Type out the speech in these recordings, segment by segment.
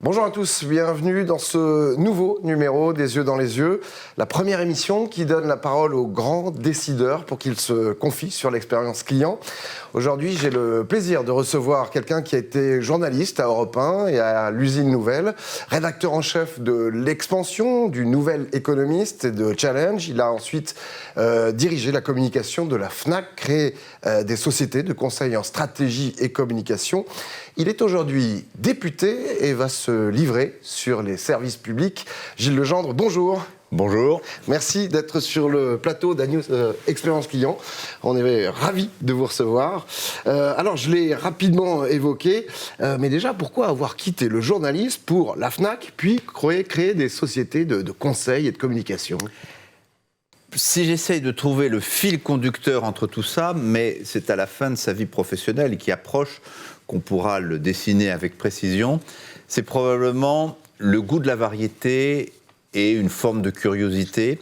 Bonjour à tous, bienvenue dans ce nouveau numéro des Yeux dans les Yeux, la première émission qui donne la parole aux grands décideurs pour qu'ils se confient sur l'expérience client. Aujourd'hui, j'ai le plaisir de recevoir quelqu'un qui a été journaliste à Europe 1 et à l'Usine Nouvelle, rédacteur en chef de l'Expansion, du Nouvel Économiste et de Challenge. Il a ensuite dirigé la communication de la Fnac, créé des sociétés de conseil en stratégie et communication. Il est aujourd'hui député et va se livrer sur les services publics. Gilles Legendre, bonjour. Bonjour. Merci d'être sur le plateau d'Agnew Expérience Client. On est ravis de vous recevoir. Alors, je l'ai rapidement évoqué, mais déjà, pourquoi avoir quitté le journalisme pour la Fnac, puis créer des sociétés de conseil et de communication ? Si j'essaye de trouver le fil conducteur entre tout ça, mais c'est à la fin de sa vie professionnelle et qui approche qu'on pourra le dessiner avec précision, c'est probablement le goût de la variété et une forme de curiosité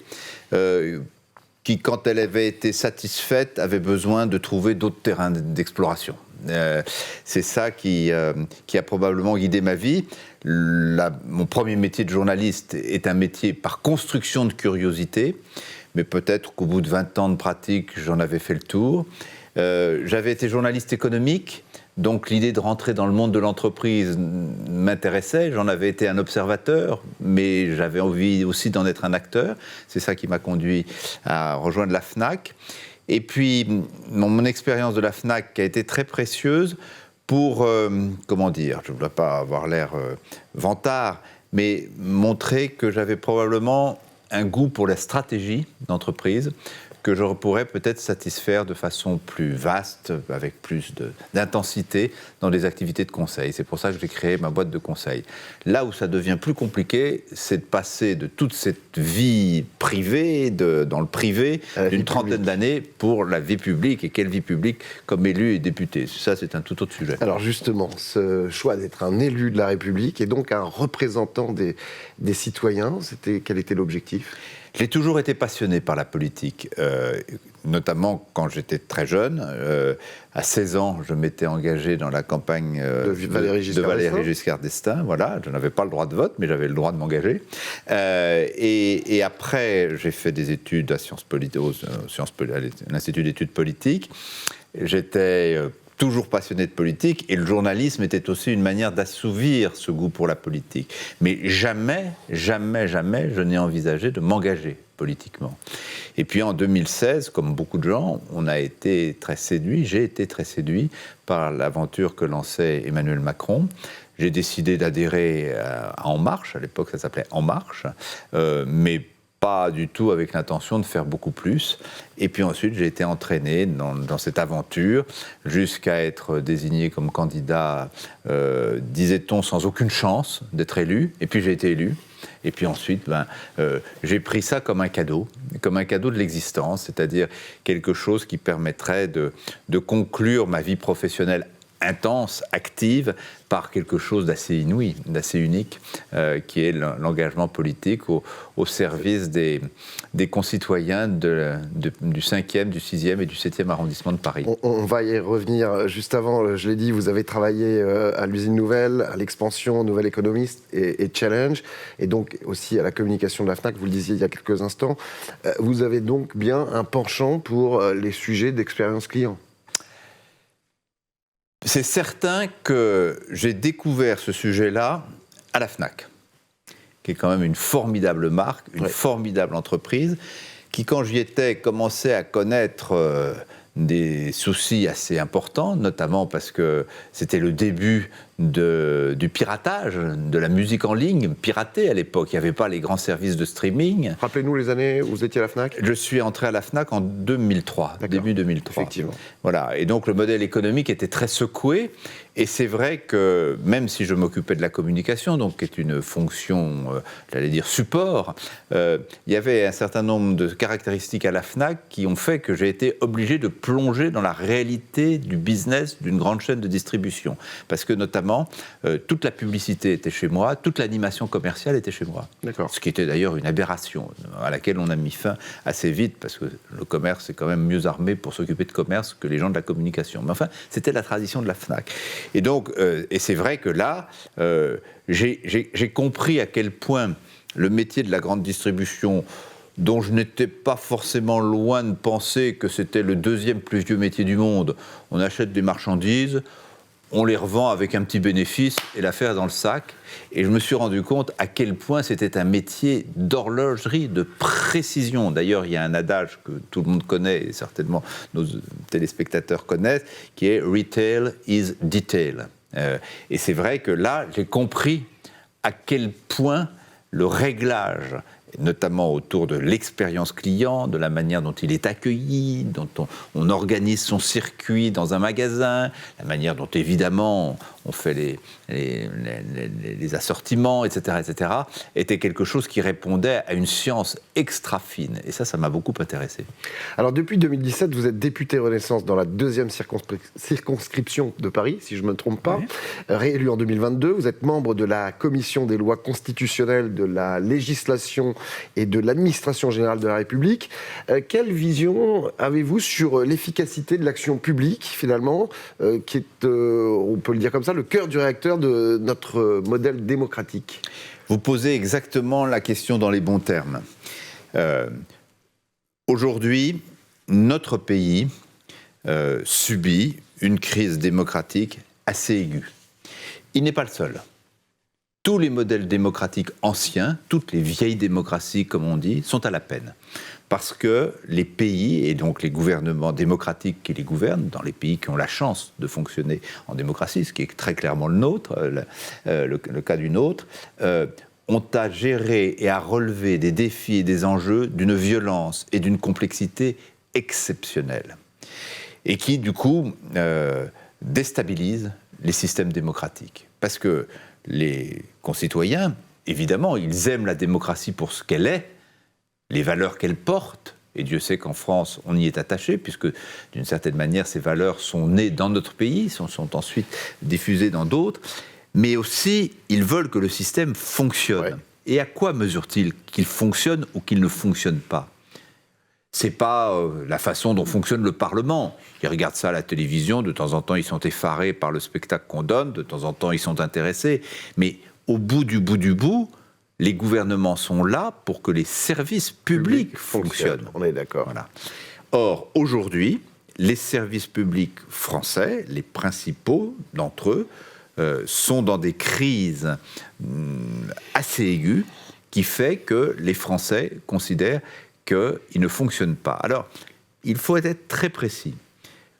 qui, quand elle avait été satisfaite, avait besoin de trouver d'autres terrains d'exploration. C'est ça qui a probablement guidé ma vie. Mon premier métier de journaliste est un métier par construction de curiosité, mais peut-être qu'au bout de 20 ans de pratique, j'en avais fait le tour. J'avais été journaliste économique, donc l'idée de rentrer dans le monde de l'entreprise m'intéressait. J'en avais été un observateur, mais j'avais envie aussi d'en être un acteur. C'est ça qui m'a conduit à rejoindre la Fnac. Et puis, mon expérience de la Fnac a été très précieuse pour, comment dire, je ne dois pas avoir l'air vantard, mais montrer que j'avais probablement un goût pour la stratégie d'entreprise que je pourrais peut-être satisfaire de façon plus vaste, avec plus d'intensité dans des activités de conseil. C'est pour ça que j'ai créé ma boîte de conseil. Là où ça devient plus compliqué, c'est de passer de toute cette vie privée, dans le privé, d'une trentaine d'années pour la vie publique. Et quelle vie publique comme élu et député. Ça, c'est un tout autre sujet. Alors justement, ce choix d'être un élu de la République et donc un représentant des citoyens, quel était l'objectif ? J'ai toujours été passionné par la politique, notamment quand j'étais très jeune. À 16 ans, je m'étais engagé dans la campagne de Valéry Giscard d'Estaing. Voilà, je n'avais pas le droit de vote, mais j'avais le droit de m'engager. Et après, j'ai fait des études à l'Institut d'études politiques. J'étais toujours passionné de politique, et le journalisme était aussi une manière d'assouvir ce goût pour la politique. Mais jamais, je n'ai envisagé de m'engager politiquement. Et puis en 2016, comme beaucoup de gens, j'ai été très séduit par l'aventure que lançait Emmanuel Macron. J'ai décidé d'adhérer à En Marche, à l'époque ça s'appelait En Marche, mais pas du tout avec l'intention de faire beaucoup plus. Et puis ensuite, j'ai été entraîné dans cette aventure jusqu'à être désigné comme candidat, disait-on, sans aucune chance d'être élu. Et puis j'ai été élu. Et puis ensuite, j'ai pris ça comme un cadeau de l'existence, c'est-à-dire quelque chose qui permettrait de conclure ma vie professionnelle intense, active, par quelque chose d'assez inouï, d'assez unique, qui est l'engagement politique au service des concitoyens du 5e, du 6e et du 7e arrondissement de Paris. On va y revenir. Juste avant, je l'ai dit, vous avez travaillé à l'Usine Nouvelle, à l'Expansion, Nouvel Économiste et Challenge, et donc aussi à la communication de la Fnac, vous le disiez il y a quelques instants. Vous avez donc bien un penchant pour les sujets d'expérience client. C'est certain que j'ai découvert ce sujet-là à la Fnac, qui est quand même une formidable marque, une formidable entreprise, qui, quand j'y étais, commençait à connaître des soucis assez importants, notamment parce que c'était le début du piratage, de la musique en ligne piratée à l'époque. Il n'y avait pas les grands services de streaming. Rappelez-nous les années où vous étiez à la Fnac. Je suis entré à la Fnac en 2003, début 2003. Effectivement. Voilà. Et donc le modèle économique était très secoué. Et c'est vrai que même si je m'occupais de la communication, donc qui est une fonction, j'allais dire support, il y avait un certain nombre de caractéristiques à la Fnac qui ont fait que j'ai été obligé de plonger dans la réalité du business d'une grande chaîne de distribution. Parce que notamment récemment, toute la publicité était chez moi, toute l'animation commerciale était chez moi. D'accord. Ce qui était d'ailleurs une aberration, à laquelle on a mis fin assez vite, parce que le commerce est quand même mieux armé pour s'occuper de commerce que les gens de la communication. Mais enfin, c'était la tradition de la Fnac. Et donc, et c'est vrai que là, j'ai compris à quel point le métier de la grande distribution, dont je n'étais pas forcément loin de penser que c'était le deuxième plus vieux métier du monde. On achète des marchandises, on les revend avec un petit bénéfice et l'affaire est dans le sac. Et je me suis rendu compte à quel point c'était un métier d'horlogerie, de précision. D'ailleurs, il y a un adage que tout le monde connaît, et certainement nos téléspectateurs connaissent, qui est « Retail is detail ». Et c'est vrai que là, j'ai compris à quel point le réglage, notamment autour de l'expérience client, de la manière dont il est accueilli, dont on organise son circuit dans un magasin, la manière dont évidemment on fait les assortiments, etc., était quelque chose qui répondait à une science extra fine. Et ça m'a beaucoup intéressé. Alors depuis 2017, vous êtes député Renaissance dans la 2e circonscription de Paris, si je ne me trompe pas, oui. Réélu en 2022. Vous êtes membre de la commission des lois constitutionnelles, de la législation et de l'administration générale de la République. Quelle vision avez-vous sur l'efficacité de l'action publique, finalement, qui est, on peut le dire comme ça, le cœur du réacteur de notre modèle démocratique? Vous posez exactement la question dans les bons termes. Aujourd'hui, notre pays subit une crise démocratique assez aiguë. Il n'est pas le seul. Tous les modèles démocratiques anciens, toutes les vieilles démocraties, comme on dit, sont à la peine. Parce que les pays, et donc les gouvernements démocratiques qui les gouvernent, dans les pays qui ont la chance de fonctionner en démocratie, ce qui est très clairement le nôtre, le cas du nôtre, ont à gérer et à relever des défis et des enjeux d'une violence et d'une complexité exceptionnelle. Et qui, du coup, déstabilisent les systèmes démocratiques. Parce que les concitoyens, évidemment, ils aiment la démocratie pour ce qu'elle est, les valeurs qu'elle porte, et Dieu sait qu'en France, on y est attaché, puisque d'une certaine manière, ces valeurs sont nées dans notre pays, sont ensuite diffusées dans d'autres, mais aussi, ils veulent que le système fonctionne. Ouais. Et à quoi mesurent-ils qu'il fonctionne ou qu'il ne fonctionne pas ? C'est pas la façon dont fonctionne le Parlement. Ils regardent ça à la télévision, de temps en temps, ils sont effarés par le spectacle qu'on donne, de temps en temps, ils sont intéressés, mais au bout du bout, les gouvernements sont là pour que les services publics fonctionnent. On est d'accord. Voilà. Or, aujourd'hui, les services publics français, les principaux d'entre eux, sont dans des crises assez aiguës qui fait que les Français considèrent qu'ils ne fonctionnent pas. Alors, il faut être très précis.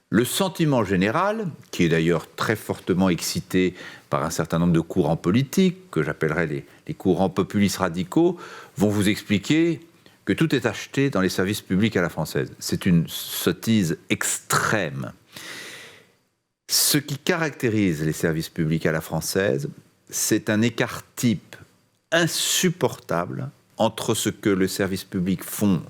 Le sentiment général, qui est d'ailleurs très fortement excité par un certain nombre de courants politiques, que j'appellerais les courants populistes radicaux, vont vous expliquer que tout est acheté dans les services publics à la française. C'est une sottise extrême. Ce qui caractérise les services publics à la française, c'est un écart type insupportable entre ce que le service public font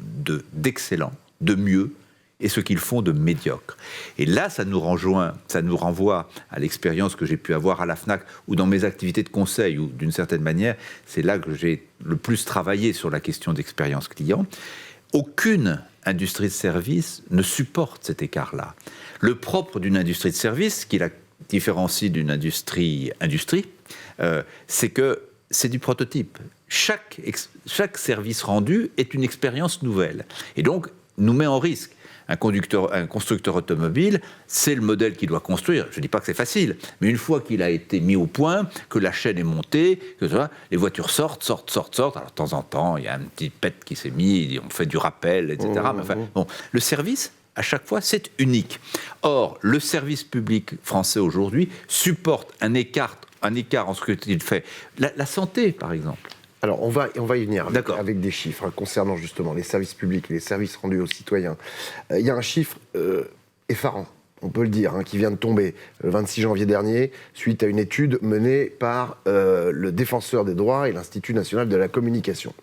d'excellent, de mieux, et ce qu'ils font de médiocre. Et là, ça nous renvoie à l'expérience que j'ai pu avoir à la Fnac ou dans mes activités de conseil, où d'une certaine manière, c'est là que j'ai le plus travaillé sur la question d'expérience client. Aucune industrie de service ne supporte cet écart-là. Le propre d'une industrie de service, qui la différencie d'une industrie, c'est que c'est du prototype. Chaque service rendu est une expérience nouvelle. Et donc, nous met en risque. Un constructeur automobile, c'est le modèle qu'il doit construire. Je ne dis pas que c'est facile, mais une fois qu'il a été mis au point, que la chaîne est montée, que les voitures sortent. Alors, de temps en temps, il y a un petit pet qui s'est mis, on fait du rappel, etc. Mais enfin, bon, le service, à chaque fois, c'est unique. Or, le service public français aujourd'hui supporte un écart en ce qu'il fait. La santé, par exemple. Alors, on va y venir avec des chiffres concernant justement les services publics et les services rendus aux citoyens. Il y a un chiffre effarant, on peut le dire, qui vient de tomber le 26 janvier dernier, suite à une étude menée par le Défenseur des droits et l'Institut national de la communication.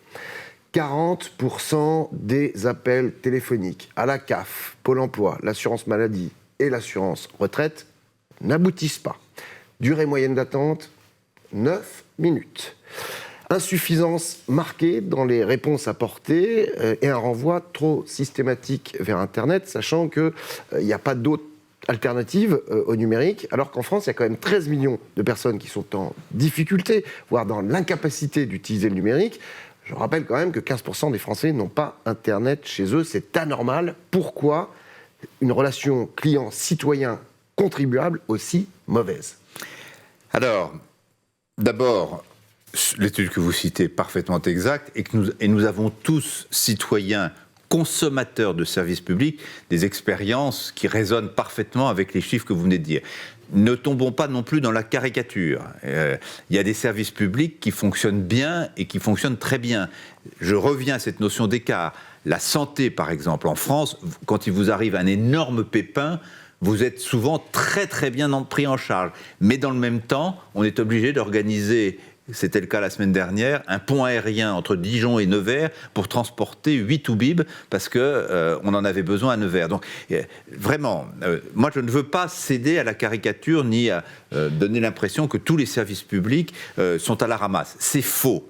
40% des appels téléphoniques à la CAF, Pôle emploi, l'assurance maladie et l'assurance retraite n'aboutissent pas. Durée moyenne d'attente, 9 minutes. Insuffisance marquée dans les réponses apportées et un renvoi trop systématique vers Internet, sachant qu'il n'y a pas d'autre alternative au numérique, alors qu'en France, il y a quand même 13 millions de personnes qui sont en difficulté, voire dans l'incapacité d'utiliser le numérique. Je rappelle quand même que 15% des Français n'ont pas Internet chez eux. C'est anormal. Pourquoi une relation client-citoyen-contribuable aussi mauvaise ? Alors, d'abord, l'étude que vous citez est parfaitement exacte et nous avons tous, citoyens, consommateurs de services publics, des expériences qui résonnent parfaitement avec les chiffres que vous venez de dire. Ne tombons pas non plus dans la caricature. Il y a des services publics qui fonctionnent bien et qui fonctionnent très bien. Je reviens à cette notion d'écart. La santé, par exemple, en France, quand il vous arrive un énorme pépin, vous êtes souvent très très bien pris en charge. Mais dans le même temps, on est obligé d'organiser, c'était le cas la semaine dernière, un pont aérien entre Dijon et Nevers pour transporter 8 toubibs parce qu'on en avait besoin à Nevers. Donc vraiment, moi je ne veux pas céder à la caricature ni à donner l'impression que tous les services publics sont à la ramasse. C'est faux.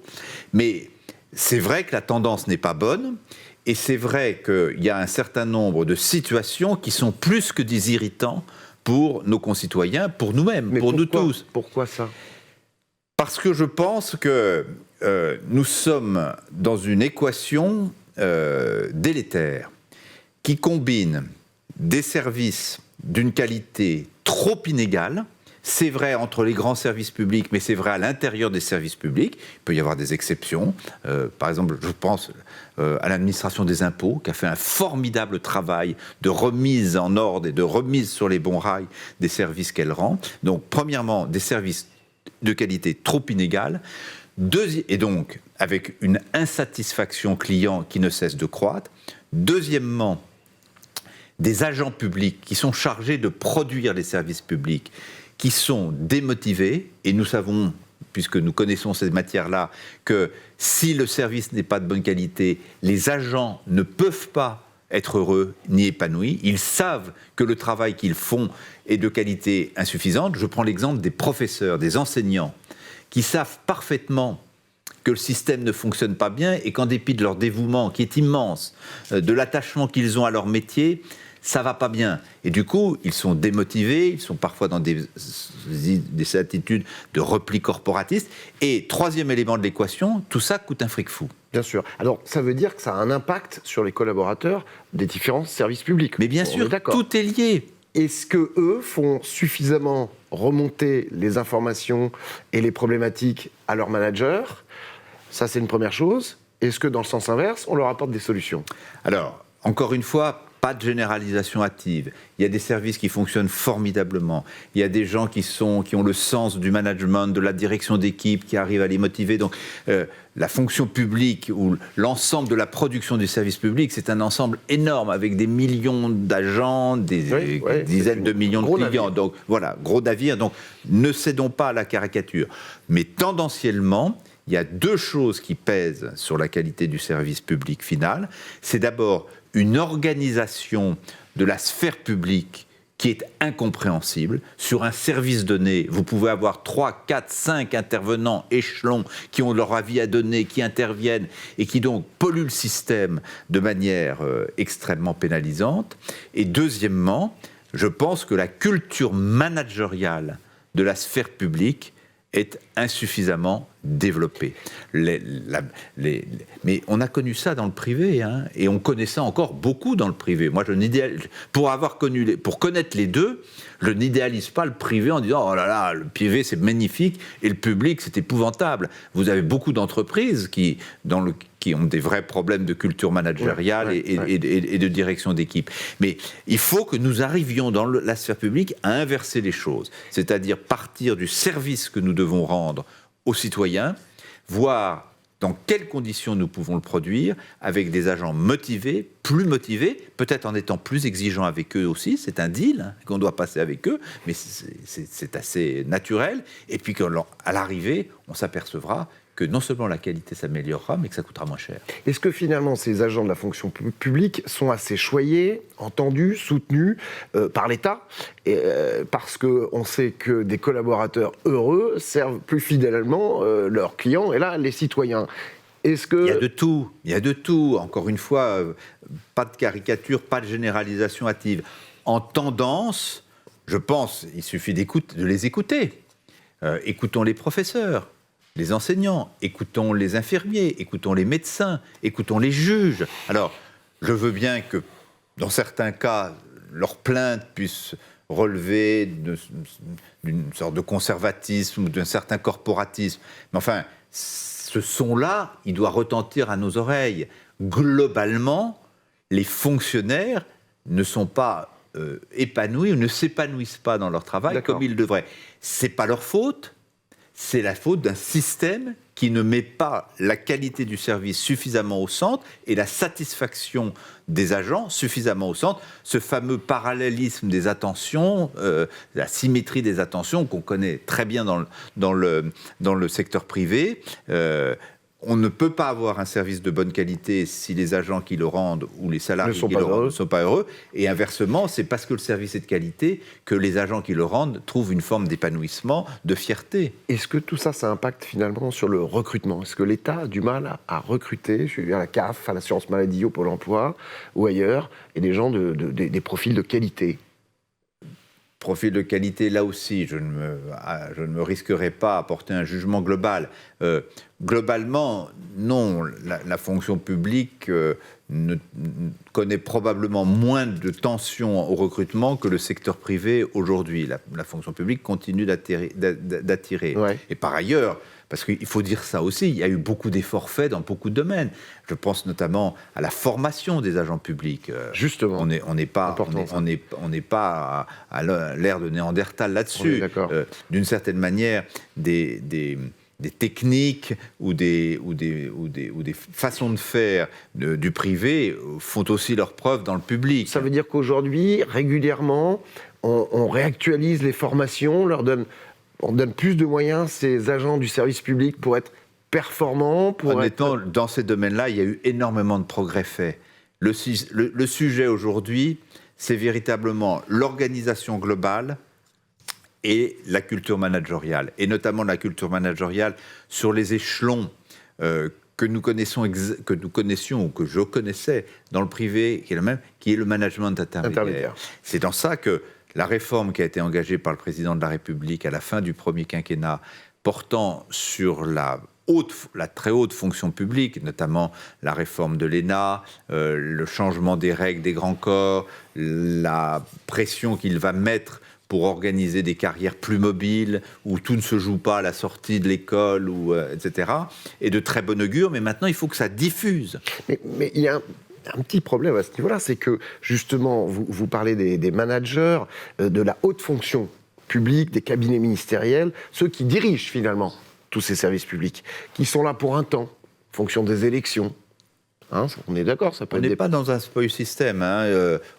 Mais c'est vrai que la tendance n'est pas bonne. Et c'est vrai qu'il y a un certain nombre de situations qui sont plus que des irritants pour nos concitoyens, pour nous-mêmes, pour nous tous. Pourquoi ça ? Parce que je pense que nous sommes dans une équation délétère qui combine des services d'une qualité trop inégale. C'est vrai entre les grands services publics, mais c'est vrai à l'intérieur des services publics. Il peut y avoir des exceptions. Par exemple, je pense à l'administration des impôts, qui a fait un formidable travail de remise en ordre et de remise sur les bons rails des services qu'elle rend. Donc, premièrement, des services de qualité trop inégale. Et donc, avec une insatisfaction client qui ne cesse de croître. Deuxièmement, des agents publics qui sont chargés de produire les services publics, qui sont démotivés, et nous savons, puisque nous connaissons ces matières-là, que si le service n'est pas de bonne qualité, les agents ne peuvent pas être heureux ni épanouis. Ils savent que le travail qu'ils font est de qualité insuffisante. Je prends l'exemple des professeurs, des enseignants, qui savent parfaitement que le système ne fonctionne pas bien et qu'en dépit de leur dévouement, qui est immense, de l'attachement qu'ils ont à leur métier, ça va pas bien. Et du coup, ils sont démotivés, ils sont parfois dans des attitudes de repli corporatiste. Et troisième élément de l'équation, tout ça coûte un fric fou. Bien sûr. Alors, ça veut dire que ça a un impact sur les collaborateurs des différents services publics. Mais bien sûr, tout est lié. Est-ce qu'eux font suffisamment remonter les informations et les problématiques à leurs managers ? Ça, c'est une première chose. Est-ce que, dans le sens inverse, on leur apporte des solutions ? Alors, encore une fois, pas de généralisation hâtive. Il y a des services qui fonctionnent formidablement. Il y a des gens qui ont le sens du management, de la direction d'équipe, qui arrivent à les motiver. Donc, la fonction publique ou l'ensemble de la production du service public, c'est un ensemble énorme avec des millions d'agents, des dizaines de millions de clients. Navire. Donc, voilà, gros navire. Donc, ne cédons pas à la caricature. Mais tendanciellement, il y a deux choses qui pèsent sur la qualité du service public final. C'est d'abord une organisation de la sphère publique qui est incompréhensible. Sur un service donné, vous pouvez avoir 3, 4, 5 intervenants, échelons, qui ont leur avis à donner, qui interviennent et qui donc polluent le système de manière extrêmement pénalisante. Et deuxièmement, je pense que la culture managériale de la sphère publique est insuffisamment développée. Mais on a connu ça dans le privé, hein, et on connaît ça encore beaucoup dans le privé. Moi, pour connaître les deux, je n'idéalise pas le privé en disant « Oh là là, le privé, c'est magnifique, et le public, c'est épouvantable ». Vous avez beaucoup d'entreprises qui ont des vrais problèmes de culture managériale et de direction d'équipe. Mais il faut que nous arrivions dans la sphère publique à inverser les choses, c'est-à-dire partir du service que nous devons rendre aux citoyens, voir dans quelles conditions nous pouvons le produire, avec des agents motivés, plus motivés, peut-être en étant plus exigeants avec eux aussi, c'est un deal qu'on doit passer avec eux, mais c'est assez naturel, et puis qu'à l'arrivée, on s'apercevra que non seulement la qualité s'améliorera, mais que ça coûtera moins cher. Est-ce que finalement ces agents de la fonction publique sont assez choyés, entendus, soutenus par l'État parce qu'on sait que des collaborateurs heureux servent plus fidèlement leurs clients et là les citoyens. Est-ce que... Il y a de tout. Encore une fois, pas de caricature, pas de généralisation hâtive. En tendance, je pense, il suffit de les écouter. Écoutons les professeurs, les enseignants, écoutons les infirmiers, écoutons les médecins, écoutons les juges. Alors, je veux bien que, dans certains cas, leurs plaintes puissent relever d'une sorte de conservatisme ou d'un certain corporatisme. Mais enfin, ce son-là, il doit retentir à nos oreilles. Globalement, les fonctionnaires ne sont pas épanouis ou ne s'épanouissent pas dans leur travail comme ils devraient. C'est pas leur faute. C'est la faute d'un système qui ne met pas la qualité du service suffisamment au centre et la satisfaction des agents suffisamment au centre. Ce fameux parallélisme des attentions, la symétrie des attentions qu'on connaît très bien dans le secteur privé. On ne peut pas avoir un service de bonne qualité si les agents qui le rendent ou les salariés qui le rendent ne sont pas heureux. Et inversement, c'est parce que le service est de qualité que les agents qui le rendent trouvent une forme d'épanouissement, de fierté. Est-ce que tout ça, ça impacte finalement sur le recrutement ? Est-ce que l'État a du mal à recruter, je suis à la CAF, à l'assurance maladie, au Pôle emploi ou ailleurs, et des gens des profils de qualité ? Profil de qualité, là aussi, je ne me risquerai pas à porter un jugement global. Globalement, non, la fonction publique connaît probablement moins de tensions au recrutement que le secteur privé aujourd'hui. La fonction publique continue d'attirer. Ouais. Et par ailleurs, parce qu'il faut dire ça aussi, il y a eu beaucoup d'efforts faits dans beaucoup de domaines. Je pense notamment à la formation des agents publics. Justement. On n'est pas à l'ère de Néandertal là-dessus. D'une certaine manière, des techniques ou des façons de faire du privé font aussi leurs preuves dans le public. Ça veut dire qu'aujourd'hui, régulièrement, on réactualise les formations, on donne plus de moyens à ces agents du service public pour être performants. Honnêtement, dans ces domaines-là, il y a eu énormément de progrès faits. Le sujet aujourd'hui, c'est véritablement l'organisation globale et la culture managériale, et notamment la culture managériale sur les échelons que nous connaissions ou que je connaissais dans le privé, qui est le même, qui est le management intermédiaire. C'est dans ça que la réforme qui a été engagée par le président de la République à la fin du premier quinquennat, portant sur la très haute fonction publique, notamment la réforme de l'ENA, le changement des règles des grands corps, la pression qu'il va mettre pour organiser des carrières plus mobiles, où tout ne se joue pas à la sortie de l'école, etc. Et de très bon augure, mais maintenant, il faut que ça diffuse. Mais il y a un petit problème à ce niveau-là, c'est que, justement, vous parlez des managers, de la haute fonction publique, des cabinets ministériels, ceux qui dirigent, finalement, tous ces services publics, qui sont là pour un temps, en fonction des élections. Hein, on est d'accord, ça peut être... On n'est pas dans un spoil system.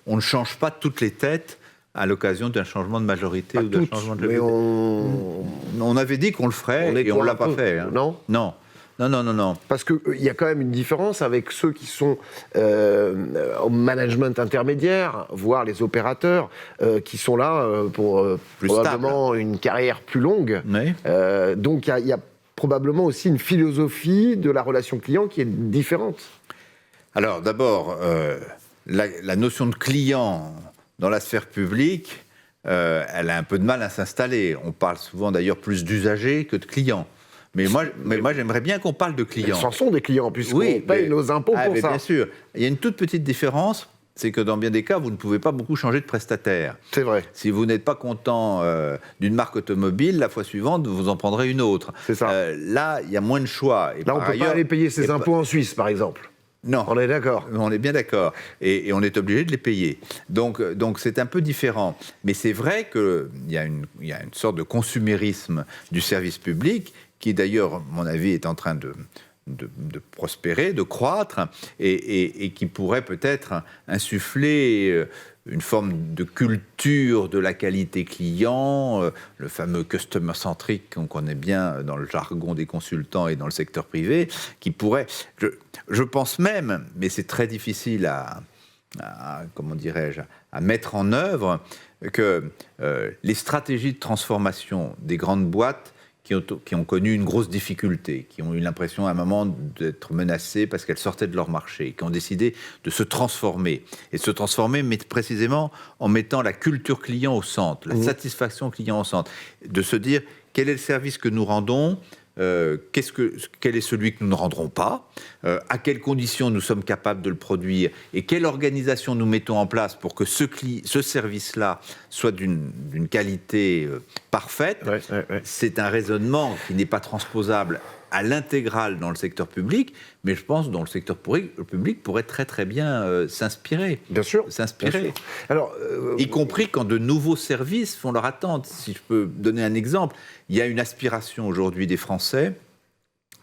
On ne change pas toutes les têtes à l'occasion d'un changement de majorité ou d'un changement de... Mais on avait dit qu'on le ferait et on ne l'a pas fait. Hein. Non. Parce qu'il y a quand même une différence avec ceux qui sont au management intermédiaire, voire les opérateurs, qui sont là pour probablement une carrière plus longue. Oui. Donc il y a probablement aussi une philosophie de la relation client qui est différente. Alors d'abord, la notion de client dans la sphère publique, elle a un peu de mal à s'installer. On parle souvent d'ailleurs plus d'usagers que de clients. Mais moi, j'aimerais bien qu'on parle de clients. Ce sont des clients, puisqu'on paye nos impôts pour ça. Bien sûr. Il y a une toute petite différence, c'est que dans bien des cas, vous ne pouvez pas beaucoup changer de prestataire. C'est vrai. Si vous n'êtes pas content d'une marque automobile, la fois suivante, vous en prendrez une autre. C'est ça. Là, il y a moins de choix. Et là, on ne peut pas aller payer ses impôts en Suisse, par exemple. Non. On est d'accord. On est bien d'accord. Et on est obligé de les payer. Donc c'est un peu différent. Mais c'est vrai qu'il y a une sorte de consumérisme du service public qui, d'ailleurs, à mon avis, est en train de prospérer, de croître, et qui pourrait peut-être insuffler une forme de culture de la qualité client, le fameux customer centric qu'on connaît bien dans le jargon des consultants et dans le secteur privé, qui pourrait, je pense même, mais c'est très difficile comment dirais-je, à mettre en œuvre, que les stratégies de transformation des grandes boîtes qui ont connu une grosse difficulté, qui ont eu l'impression à un moment d'être menacées parce qu'elles sortaient de leur marché, qui ont décidé de se transformer. Et de se transformer, mais précisément en mettant la culture client au centre, la satisfaction client au centre. De se dire, quel est le service que nous rendons ? Quel est celui que nous ne rendrons pas, à quelles conditions nous sommes capables de le produire et quelle organisation nous mettons en place pour que ce service-là soit d'une qualité parfaite. C'est un raisonnement qui n'est pas transposable à l'intégrale dans le secteur public, mais je pense dont le secteur public pourrait très très bien s'inspirer. Bien sûr. Alors, y compris quand de nouveaux services font leur attente. Si je peux donner un exemple, il y a une aspiration aujourd'hui des Français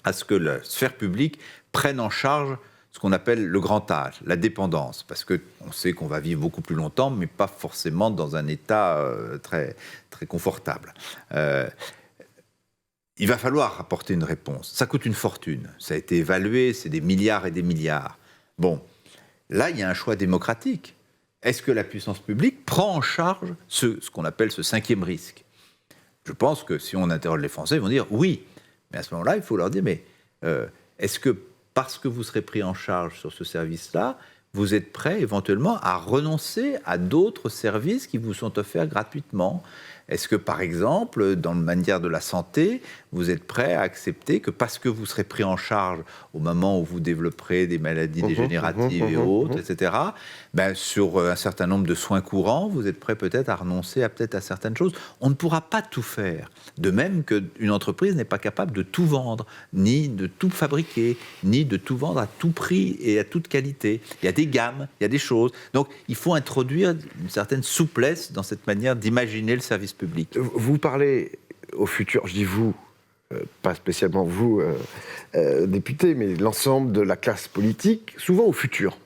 à ce que la sphère publique prenne en charge ce qu'on appelle le grand âge, la dépendance, parce qu'on sait qu'on va vivre beaucoup plus longtemps, mais pas forcément dans un état très, très confortable. Il va falloir apporter une réponse. Ça coûte une fortune. Ça a été évalué, c'est des milliards et des milliards. Bon, là, il y a un choix démocratique. Est-ce que la puissance publique prend en charge ce qu'on appelle ce 5e risque ? Je pense que si on interroge les Français, ils vont dire oui. Mais à ce moment-là, il faut leur dire, mais est-ce que parce que vous serez pris en charge sur ce service-là, vous êtes prêt éventuellement à renoncer à d'autres services qui vous sont offerts gratuitement ? Est-ce que, par exemple, dans le manière de la santé, vous êtes prêt à accepter que parce que vous serez pris en charge au moment où vous développerez des maladies dégénératives et autres, etc., ben, sur un certain nombre de soins courants, vous êtes prêt peut-être à renoncer à certaines choses. On ne pourra pas tout faire. De même qu'une entreprise n'est pas capable de tout vendre, ni de tout fabriquer, ni de tout vendre à tout prix et à toute qualité. Il y a des gammes, il y a des choses. Donc, il faut introduire une certaine souplesse dans cette manière d'imaginer le service public. Vous parlez au futur, je dis vous, pas spécialement vous, député, mais l'ensemble de la classe politique, souvent au futur.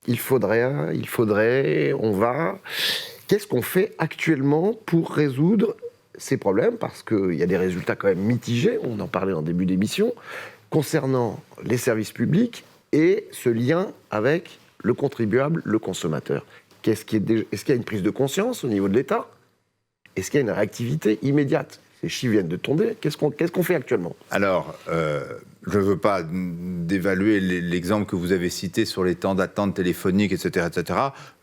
Il faudrait, on va. Qu'est-ce qu'on fait actuellement pour résoudre ces problèmes ? Parce qu'il y a des résultats quand même mitigés, on en parlait en début d'émission, concernant les services publics et ce lien avec le contribuable, le consommateur. Est-ce qu'il y a une prise de conscience au niveau de l'État ? Est-ce qu'il y a une réactivité immédiate ? Ces chiffres viennent de tomber. Qu'est-ce qu'on fait actuellement ? Alors, je ne veux pas dévaluer l'exemple que vous avez cité sur les temps d'attente téléphonique, etc.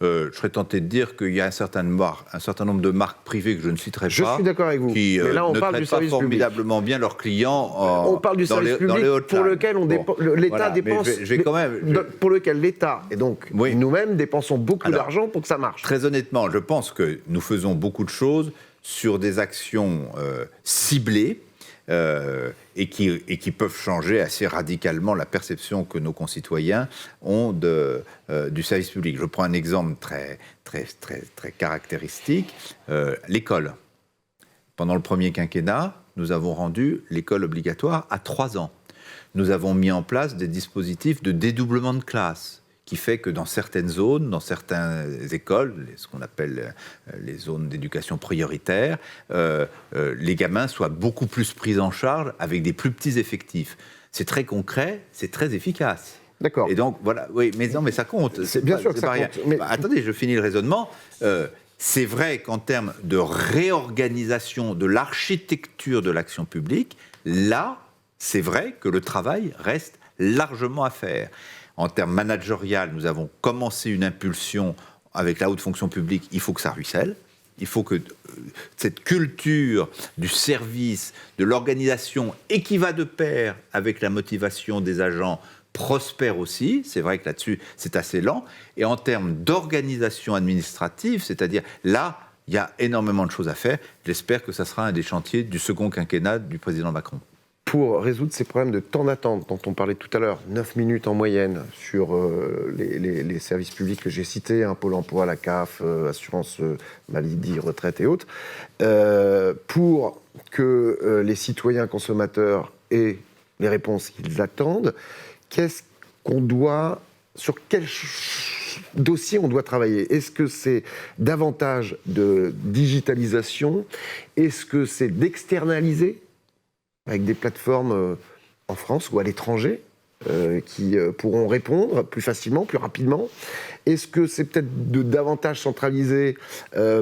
Je serais tenté de dire qu'il y a un certain nombre de marques privées que je ne citerai pas. Je suis d'accord avec vous. Qui mais là, on ne parle traitent du pas service formidablement bien leurs clients on parle du service public pour lequel l'État dépense. Pour lequel l'État, et donc nous-mêmes, dépensons beaucoup d'argent pour que ça marche. Très honnêtement, je pense que nous faisons beaucoup de choses sur des actions ciblées et qui peuvent changer assez radicalement la perception que nos concitoyens ont du service public. Je prends un exemple très, très, très, très caractéristique, l'école. Pendant le premier quinquennat, nous avons rendu l'école obligatoire à 3 ans. Nous avons mis en place des dispositifs de dédoublement de classes, qui fait que dans certaines zones, dans certaines écoles, ce qu'on appelle les zones d'éducation prioritaire, les gamins soient beaucoup plus pris en charge avec des plus petits effectifs. C'est très concret, c'est très efficace. D'accord. Et donc, voilà, oui, mais non, mais ça compte. C'est bien sûr que ça compte. Mais... attendez, je finis le raisonnement. C'est vrai qu'en termes de réorganisation de l'architecture de l'action publique, là, c'est vrai que le travail reste largement à faire. En termes managériels, nous avons commencé une impulsion avec la haute fonction publique. Il faut que ça ruisselle. Il faut que cette culture du service, de l'organisation, et qui va de pair avec la motivation des agents, prospère aussi. C'est vrai que là-dessus, c'est assez lent. Et en termes d'organisation administrative, c'est-à-dire là, il y a énormément de choses à faire. J'espère que ça sera un des chantiers du second quinquennat du président Macron. Pour résoudre ces problèmes de temps d'attente dont on parlait tout à l'heure, 9 minutes en moyenne sur les services publics que j'ai cités, Pôle emploi, la CAF, assurance maladie, retraite et autres, pour que les citoyens consommateurs aient les réponses qu'ils attendent, qu'est-ce qu'on doit sur quel dossier on doit travailler. Est-ce que c'est davantage de digitalisation? Est-ce que c'est d'externaliser avec des plateformes en France ou à l'étranger qui pourront répondre plus facilement, plus rapidement? Est-ce que c'est peut-être de davantage centraliser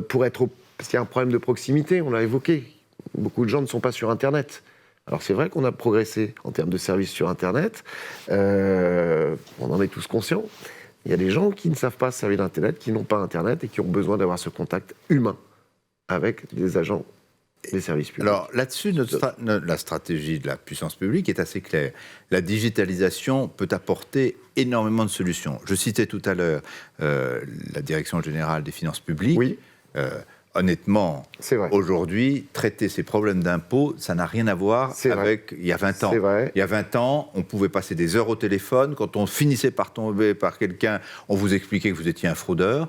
pour être... Parce qu'il y a un problème de proximité, on l'a évoqué. Beaucoup de gens ne sont pas sur Internet. Alors c'est vrai qu'on a progressé en termes de services sur Internet. On en est tous conscients. Il y a des gens qui ne savent pas se servir d'Internet, qui n'ont pas Internet et qui ont besoin d'avoir ce contact humain avec des agents des services publics. Alors là-dessus, la stratégie de la puissance publique est assez claire. La digitalisation peut apporter énormément de solutions. Je citais tout à l'heure la Direction générale des finances publiques. Oui. Honnêtement, aujourd'hui, traiter ces problèmes d'impôts, ça n'a rien à voir avec il y a 20 ans. Il y a 20 ans, on pouvait passer des heures au téléphone. Quand on finissait par tomber par quelqu'un, on vous expliquait que vous étiez un fraudeur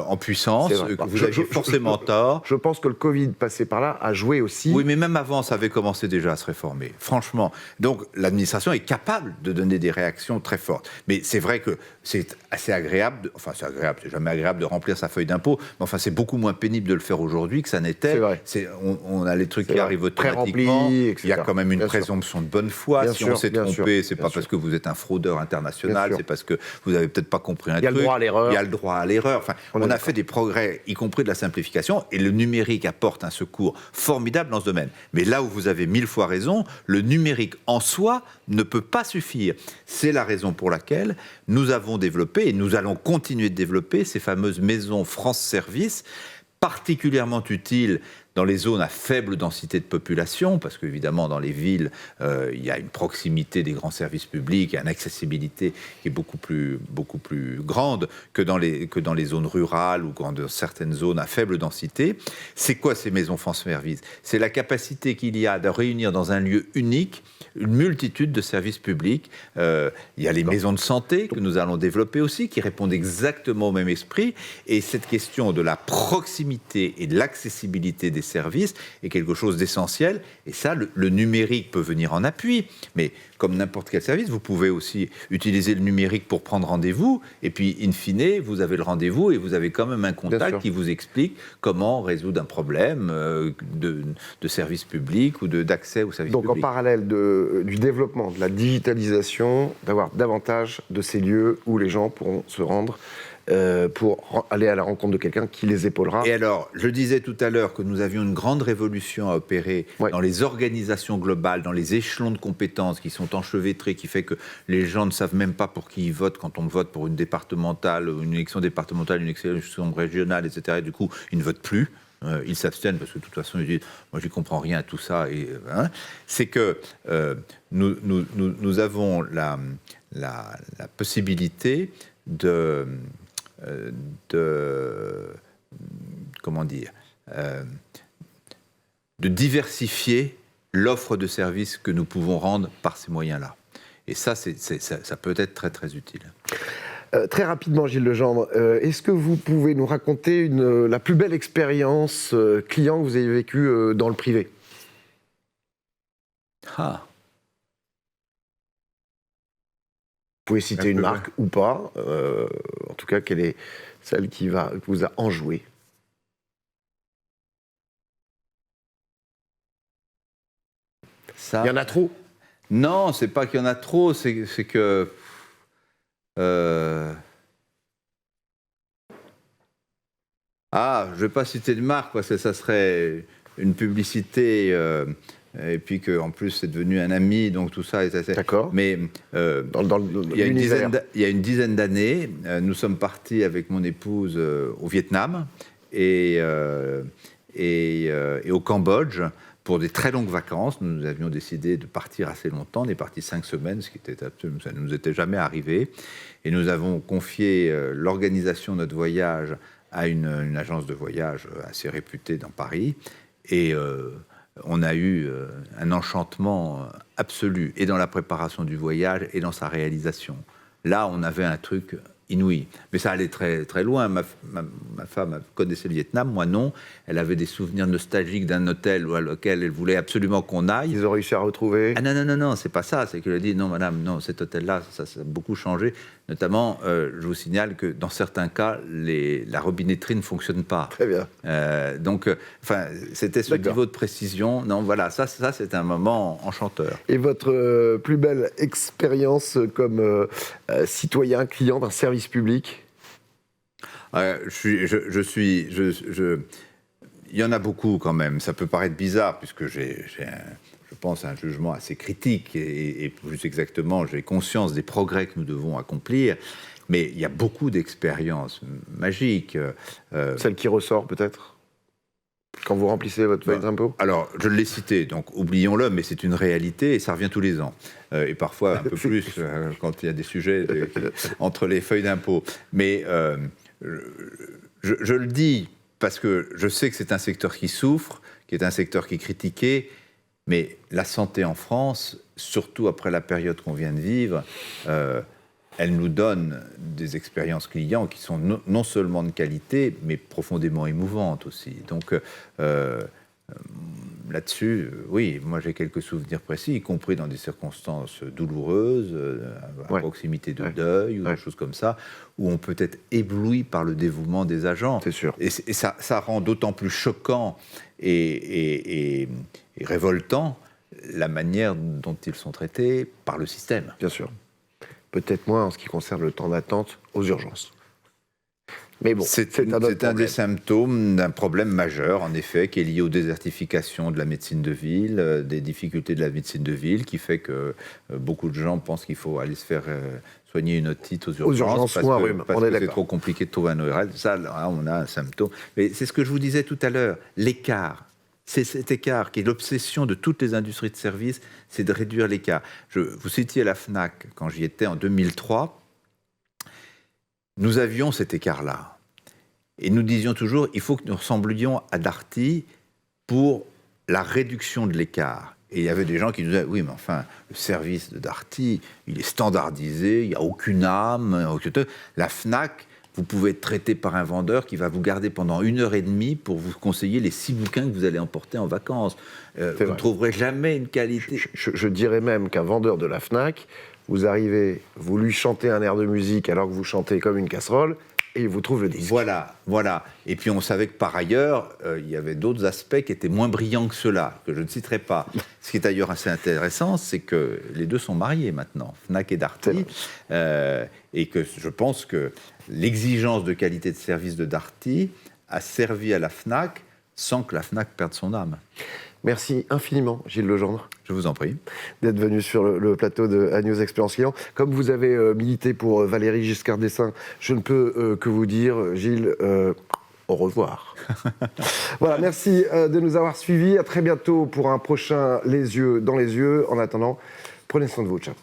en puissance, que vous aviez forcément tort. Je pense que le Covid passé par là a joué aussi. Oui, mais même avant, ça avait commencé déjà à se réformer, franchement. Donc, l'administration est capable de donner des réactions très fortes. Mais c'est vrai que c'est assez agréable, c'est jamais agréable de remplir sa feuille d'impôt, mais enfin, c'est beaucoup moins pénible de le faire aujourd'hui que ça n'était. On a les trucs qui arrivent automatiquement. Il y a quand même une présomption de bonne foi. Si on s'est trompé, c'est pas parce que vous êtes un fraudeur international, c'est parce que vous avez peut-être pas compris un truc. Il y a le droit à l'erreur. Il y a le droit à l'erreur. Enfin, on a fait des progrès, y compris de la simplification, et le numérique apporte un secours formidable dans ce domaine. Mais là où vous avez 1000 fois raison, le numérique en soi ne peut pas suffire. C'est la raison pour laquelle nous avons développé, et nous allons continuer de développer, ces fameuses maisons France Service, particulièrement utiles dans les zones à faible densité de population, parce qu'évidemment, dans les villes, il y a une proximité des grands services publics, et une accessibilité qui est beaucoup plus grande que dans les zones rurales ou dans certaines zones à faible densité. C'est quoi ces maisons France Service? C'est la capacité qu'il y a de réunir dans un lieu unique une multitude de services publics. Il y a les maisons de santé que nous allons développer aussi, qui répondent exactement au même esprit. Et cette question de la proximité et de l'accessibilité des services est quelque chose d'essentiel. Et ça, le numérique peut venir en appui. Mais comme n'importe quel service, vous pouvez aussi utiliser le numérique pour prendre rendez-vous. Et puis, in fine, vous avez le rendez-vous et vous avez quand même un contact qui vous explique comment résoudre un problème de service public ou d'accès aux services publics. Donc, en parallèle du développement, de la digitalisation, d'avoir davantage de ces lieux où les gens pourront se rendre pour aller à la rencontre de quelqu'un qui les épaulera. Et alors, je disais tout à l'heure que nous avions une grande révolution à opérer dans les organisations globales, dans les échelons de compétences qui sont enchevêtrés, qui fait que les gens ne savent même pas pour qui ils votent quand on vote pour une départementale, une élection départementale, une élection régionale, etc. Et du coup, ils ne votent plus. Ils s'abstiennent parce que de toute façon, ils disent « moi, je ne comprends rien à tout ça ». C'est que nous avons la possibilité de diversifier l'offre de services que nous pouvons rendre par ces moyens-là. Et ça, ça peut être très, très utile. Très rapidement, Gilles Legendre, est-ce que vous pouvez nous raconter la plus belle expérience client que vous avez vécue dans le privé? Vous pouvez citer une marque ou pas, en tout cas, quelle est celle qui vous a enjoué? Il y en a trop? Non, c'est pas qu'il y en a trop, c'est que... je ne vais pas citer de marque, parce que ça serait une publicité... et puis qu'en plus c'est devenu un ami, donc tout ça est assez... D'accord. Mais il y a une dizaine d'années, nous sommes partis avec mon épouse au Vietnam et au Cambodge pour des très longues vacances. Nous avions décidé de partir assez longtemps. On est parti 5 semaines, ce qui était absolument, ça ne nous était jamais arrivé. Et nous avons confié l'organisation de notre voyage à une agence de voyage assez réputée dans Paris. Et on a eu un enchantement absolu, et dans la préparation du voyage, et dans sa réalisation. Là, on avait un truc inouïe. Mais ça allait très, très loin. Ma femme connaissait le Vietnam, moi non. Elle avait des souvenirs nostalgiques d'un hôtel auquel elle voulait absolument qu'on aille. Ils ont réussi à retrouver. Ah non, c'est pas ça. C'est qu'elle a dit non, madame, non, cet hôtel-là, ça a beaucoup changé. Notamment, je vous signale que dans certains cas, la robinetterie ne fonctionne pas. Très bien. Donc, c'était ce niveau de précision. Non, voilà, ça c'est un moment enchanteur. Et votre plus belle expérience comme citoyen, client d'un service public? Il y en a beaucoup quand même. Ça peut paraître bizarre puisque je pense, un jugement assez critique et plus exactement, j'ai conscience des progrès que nous devons accomplir. Mais il y a beaucoup d'expériences magiques. Celle qui ressort peut-être quand vous remplissez votre feuille d'impôt? Alors, je l'ai cité, donc oublions-le, mais c'est une réalité et ça revient tous les ans. Et parfois un peu plus quand il y a des sujets entre les feuilles d'impôt. Mais je le dis parce que je sais que c'est un secteur qui souffre, qui est un secteur qui est critiqué, mais la santé en France, surtout après la période qu'on vient de vivre, elle nous donne des expériences clients qui sont non seulement de qualité, mais profondément émouvantes aussi. Donc là-dessus, oui, moi j'ai quelques souvenirs précis, y compris dans des circonstances douloureuses, à proximité de deuil ou des choses comme ça, où on peut être ébloui par le dévouement des agents. C'est sûr. Et ça rend d'autant plus choquant et révoltant la manière dont ils sont traités par le système. Bien sûr. Peut-être moins en ce qui concerne le temps d'attente aux urgences. Mais bon, c'est un des symptômes d'un problème majeur, en effet, qui est lié aux désertifications de la médecine de ville, des difficultés de la médecine de ville, qui fait que beaucoup de gens pensent qu'il faut aller se faire soigner une otite aux urgences ou un rhume. Parce que c'est trop compliqué de trouver un ORL. Ça, là, on a un symptôme. Mais c'est ce que je vous disais tout à l'heure, l'écart. C'est cet écart qui est l'obsession de toutes les industries de services, c'est de réduire l'écart. Vous citiez la FNAC, quand j'y étais en 2003, nous avions cet écart-là. Et nous disions toujours, il faut que nous ressemblions à Darty pour la réduction de l'écart. Et il y avait des gens qui nous disaient, oui, mais enfin, le service de Darty, il est standardisé, il n'y a aucune âme. La FNAC, vous pouvez être traité par un vendeur qui va vous garder pendant 1h30 pour vous conseiller les 6 bouquins que vous allez emporter en vacances. Vous ne trouverez jamais une qualité. Je dirais même qu'un vendeur de la FNAC, vous arrivez, vous lui chantez un air de musique alors que vous chantez comme une casserole, et il vous trouve le disque. Voilà. Et puis on savait que par ailleurs, il y avait d'autres aspects qui étaient moins brillants que ceux-là, que je ne citerai pas. Ce qui est d'ailleurs assez intéressant, c'est que les deux sont mariés maintenant, FNAC et Darty, et que je pense que l'exigence de qualité de service de Darty a servi à la FNAC sans que la FNAC perde son âme. Merci infiniment, Gilles Legendre. Je vous en prie. D'être venu sur le plateau de Agnews Expérience Client. Comme vous avez milité pour Valéry Giscard d'Estaing, je ne peux que vous dire, Gilles, au revoir. Voilà, merci de nous avoir suivis. À très bientôt pour un prochain Les Yeux dans les Yeux. En attendant, prenez soin de vous. Ciao.